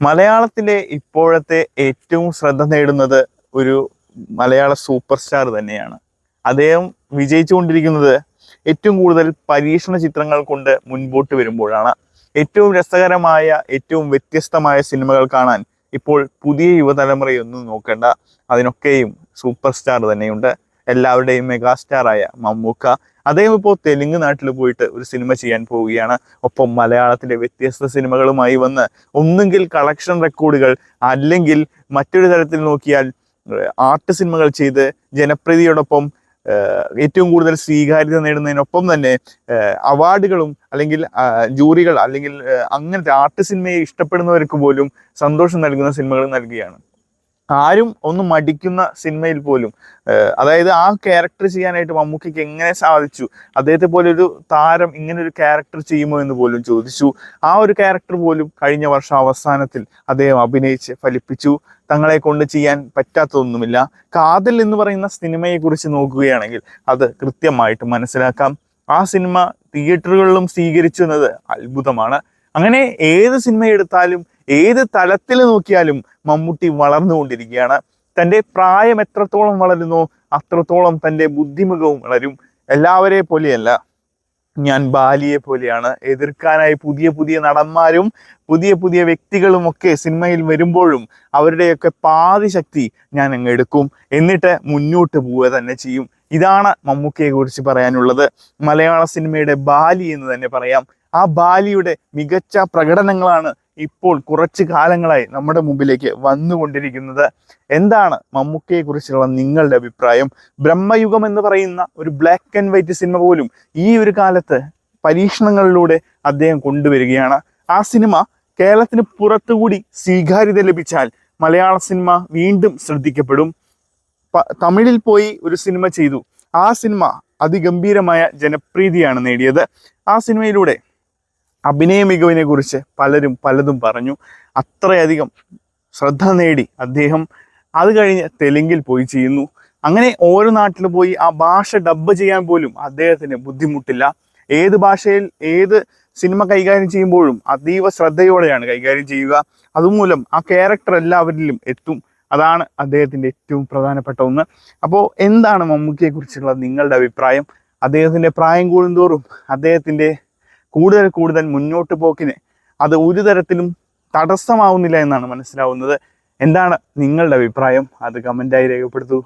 മലയാളത്തിലെ ഇപ്പോഴത്തെ ഏറ്റവും ശ്രദ്ധ നേടുന്നത് ഒരു മലയാള സൂപ്പർ സ്റ്റാർ തന്നെയാണ്. അദ്ദേഹം വിജയിച്ചുകൊണ്ടിരിക്കുന്നത് ഏറ്റവും കൂടുതൽ പരീക്ഷണ ചിത്രങ്ങൾ കൊണ്ട് മുൻപോട്ട് വരുമ്പോഴാണ്. ഏറ്റവും രസകരമായ, ഏറ്റവും വ്യത്യസ്തമായ സിനിമകൾ കാണാൻ ഇപ്പോൾ പുതിയ യുവതലമുറയൊന്നും നോക്കേണ്ട. അതിനൊക്കെയും സൂപ്പർ സ്റ്റാർ തന്നെയുണ്ട്. എല്ലാവരുടെയും മെഗാസ്റ്റാറായ മമ്മൂക്ക. അദ്ദേഹം ഇപ്പോൾ തെലുങ്ക് നാട്ടിൽ പോയിട്ട് ഒരു സിനിമ ചെയ്യാൻ പോവുകയാണ്. ഒപ്പം മലയാളത്തിലെ വ്യത്യസ്ത സിനിമകളുമായി വന്ന് ഒന്നുകിൽ കളക്ഷൻ റെക്കോർഡുകൾ, അല്ലെങ്കിൽ മറ്റൊരു തരത്തിൽ നോക്കിയാൽ ആർട്ട് സിനിമകൾ ചെയ്ത് ജനപ്രീതിയോടൊപ്പം ഏറ്റവും കൂടുതൽ സ്വീകാര്യത നേടുന്നതിനൊപ്പം തന്നെ അവാർഡുകളും, അല്ലെങ്കിൽ ജൂറികൾ, അല്ലെങ്കിൽ അങ്ങനത്തെ ആർട്ട് സിനിമയെ ഇഷ്ടപ്പെടുന്നവർക്ക് പോലും സന്തോഷം നൽകുന്ന സിനിമകൾ നൽകുകയാണ്. ആരും ഒന്ന് മടിക്കുന്ന സിനിമയിൽ പോലും, അതായത് ആ ക്യാരക്ടർ ചെയ്യാനായിട്ട് മമ്മൂക്കയ്ക്ക് എങ്ങനെ സാധിച്ചു, അദ്ദേഹത്തെ പോലെ ഒരു താരം ഇങ്ങനെ ഒരു ക്യാരക്ടർ ചെയ്യുമോ എന്ന് പോലും ചോദിച്ചു. ആ ഒരു ക്യാരക്ടർ പോലും കഴിഞ്ഞ വർഷം അവസാനത്തിൽ അദ്ദേഹം അഭിനയിച്ച് ഫലിപ്പിച്ചു. തങ്ങളെ കൊണ്ട് ചെയ്യാൻ പറ്റാത്തതൊന്നുമില്ല. കാതൽ എന്ന് പറയുന്ന സിനിമയെ കുറിച്ച് നോക്കുകയാണെങ്കിൽ അത് കൃത്യമായിട്ട് മനസ്സിലാക്കാം. ആ സിനിമ തിയേറ്ററുകളിലും സ്വീകരിച്ചു എന്നത് അത്ഭുതമാണ്. അങ്ങനെ ഏത് സിനിമ എടുത്താലും, ഏത് തലത്തിൽ നോക്കിയാലും മമ്മൂട്ടി വളർന്നുകൊണ്ടിരിക്കുകയാണ്. തൻ്റെ പ്രായം എത്രത്തോളം വളരുന്നോ അത്രത്തോളം തൻ്റെ ബുദ്ധിമുഖവും വളരും. എല്ലാവരെ പോലെയല്ല, ഞാൻ ബാലിയെ പോലെയാണ്. എതിർക്കാനായി പുതിയ പുതിയ നടന്മാരും പുതിയ പുതിയ വ്യക്തികളും ഒക്കെ സിനിമയിൽ വരുമ്പോഴും അവരുടെയൊക്കെ പാതി ശക്തി ഞാൻ അങ്ങ് എടുക്കും, എന്നിട്ട് മുന്നോട്ട് പോവുക തന്നെ ചെയ്യും. ഇതാണ് മമ്മൂക്കയെ കുറിച്ച് പറയാനുള്ളത്. മലയാള സിനിമയുടെ ബാലി എന്ന് തന്നെ പറയാം. ആ ബാലിയുടെ മികച്ച പ്രകടനങ്ങളാണ് ഇപ്പോൾ കുറച്ച് കാലങ്ങളായി നമ്മുടെ മുമ്പിലേക്ക് വന്നുകൊണ്ടിരിക്കുന്നത്. എന്താണ് മമ്മൂക്കയെ കുറിച്ചുള്ള നിങ്ങളുടെ അഭിപ്രായം? ബ്രഹ്മയുഗം എന്ന് പറയുന്ന ഒരു ബ്ലാക്ക് ആൻഡ് വൈറ്റ് സിനിമ പോലും ഈ ഒരു കാലത്ത് പരീക്ഷണങ്ങളിലൂടെ അദ്ദേഹം കൊണ്ടുവരികയാണ്. ആ സിനിമ കേരളത്തിന് പുറത്തുകൂടി സ്വീകാര്യത ലഭിച്ചാൽ മലയാള സിനിമ വീണ്ടും ശ്രദ്ധിക്കപ്പെടും. തമിഴിൽ പോയി ഒരു സിനിമ ചെയ്തു. ആ സിനിമ അതിഗംഭീരമായ ജനപ്രീതിയാണ് നേടിയത്. ആ സിനിമയിലൂടെ അഭിനയ മികവിനെ കുറിച്ച് പലരും പലതും പറഞ്ഞു. അത്രയധികം ശ്രദ്ധ നേടി അദ്ദേഹം. അത് കഴിഞ്ഞ് തെലുങ്കിൽ പോയി ചെയ്യുന്നു. അങ്ങനെ ഓരോ നാട്ടിൽ പോയി ആ ഭാഷ ഡബ്ബ് ചെയ്യാൻ പോലും അദ്ദേഹത്തിന് ബുദ്ധിമുട്ടില്ല. ഏത് ഭാഷയിൽ ഏത് സിനിമ കൈകാര്യം ചെയ്യുമ്പോഴും അതീവ ശ്രദ്ധയോടെയാണ് കൈകാര്യം ചെയ്യുക. അതുമൂലം ആ ക്യാരക്ടർ എല്ലാവരിലും എത്തും. അതാണ് അദ്ദേഹത്തിൻ്റെ ഏറ്റവും പ്രധാനപ്പെട്ട ഒന്ന്. അപ്പോൾ എന്താണ് മമ്മൂക്കയെ കുറിച്ചുള്ള നിങ്ങളുടെ അഭിപ്രായം? അദ്ദേഹത്തിൻ്റെ പ്രായം കൂടുന്തോറും അദ്ദേഹത്തിൻ്റെ കൂടുതൽ കൂടുതൽ മുന്നോട്ട് പോക്കിന് അത് ഒരു തരത്തിലും തടസ്സമാവുന്നില്ല എന്നാണ് മനസ്സിലാവുന്നത്. എന്താണ് നിങ്ങളുടെ അഭിപ്രായം? അത് കമൻ്റായി രേഖപ്പെടുത്തൂ.